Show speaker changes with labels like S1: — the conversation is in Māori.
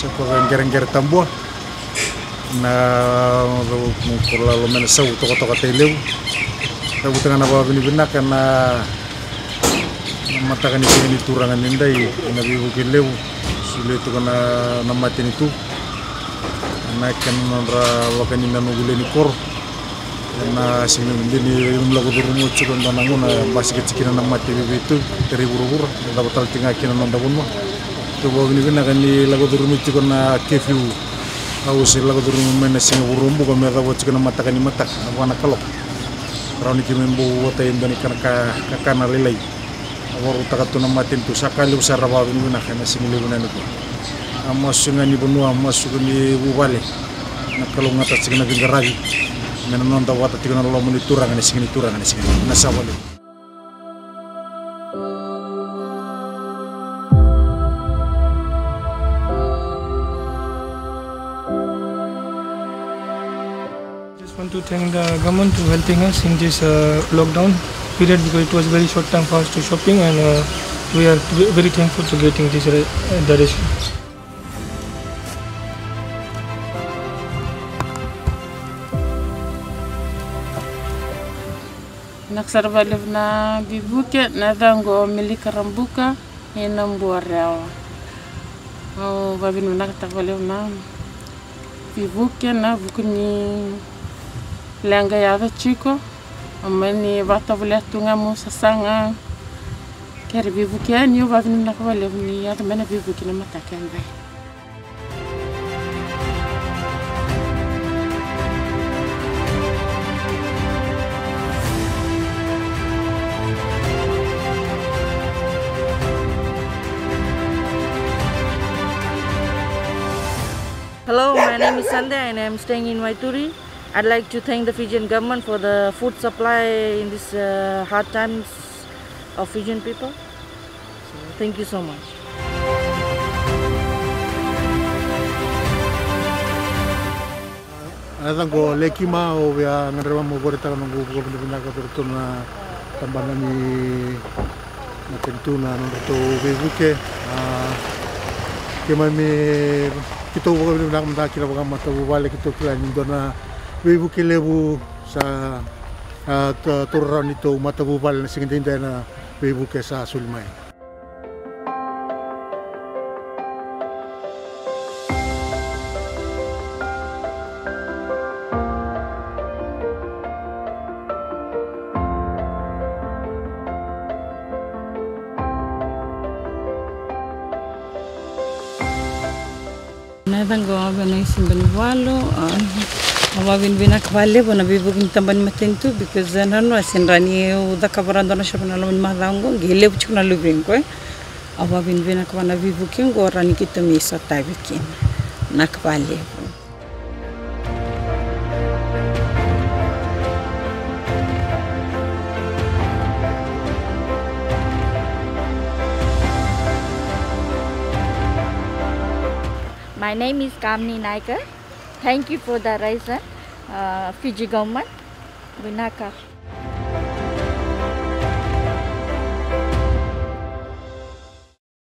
S1: sa gereng-gereng tambua na kurla lo mena sau toka teleu ta utanga na bawa bini-bina karena matakan ini turangan nindai na bibu kileu sule to kana namatin itu na kan nandra lokani na nuguleni kor na sing ndini lago durumu cikon dananguna basi kecikina namati bibu itu dari buru-buru da batal tinga kina nanda bunma to bawa bini-bina kan ni lago durumu cikon na kefiu au si lago durumu mena sing burumbu ko mera wo cikon matakan ni matak wana kalok rauni kimembo wota indani kana lelai awar utakatu namatin tu sakali usara bawa bini-bina kana sing lebuna ni amasunga ni benua masuku ni bubale na kalau ngata cikon na garagi mena nonda wata tikona lo moni turanga ni sing nasawale.
S2: Just want to thank the government to helping us in this lockdown period because it was very short time for us to shopping and we are very thankful to getting this the ration.
S3: Naksarvalив na bibuke na dango milika rambuka inam buarewa. Oh, babin nakatavalив na bibuke na bukuni lenga yada chico. Amani bata boleh tunga mo sasanga. Kaya bibuke niyo babin nakatavalив ni yada mana bibuke na matakan bay.
S4: Hello, my name is Sandhya and I am staying in Waituri. I'd like to thank the Fijian government for the food supply in these hard times of Fijian people. So, thank you so much.
S1: Ada go leki ma o ya ngarema mo boreta no go bini-bina ka na tambangan ni matentuna no to bebuke kemami kita bukan benar benar kira bukan mata bubale kita kira ni dona bebu kelebu sa turun itu mata bubale sing tinda na bebu ke sa sulmai.
S5: Natango abana simban walo awabin binak vale bona bibukin tamban matentu because nano asinrani uda kabarando na shopna lo madango gele buchuna lubrin ko awabin binak wana bibukin go rani kita misa tabikin nakvale.
S6: My name is Kamni Naikar. Thank you for the ration, Fiji government. Vinaka.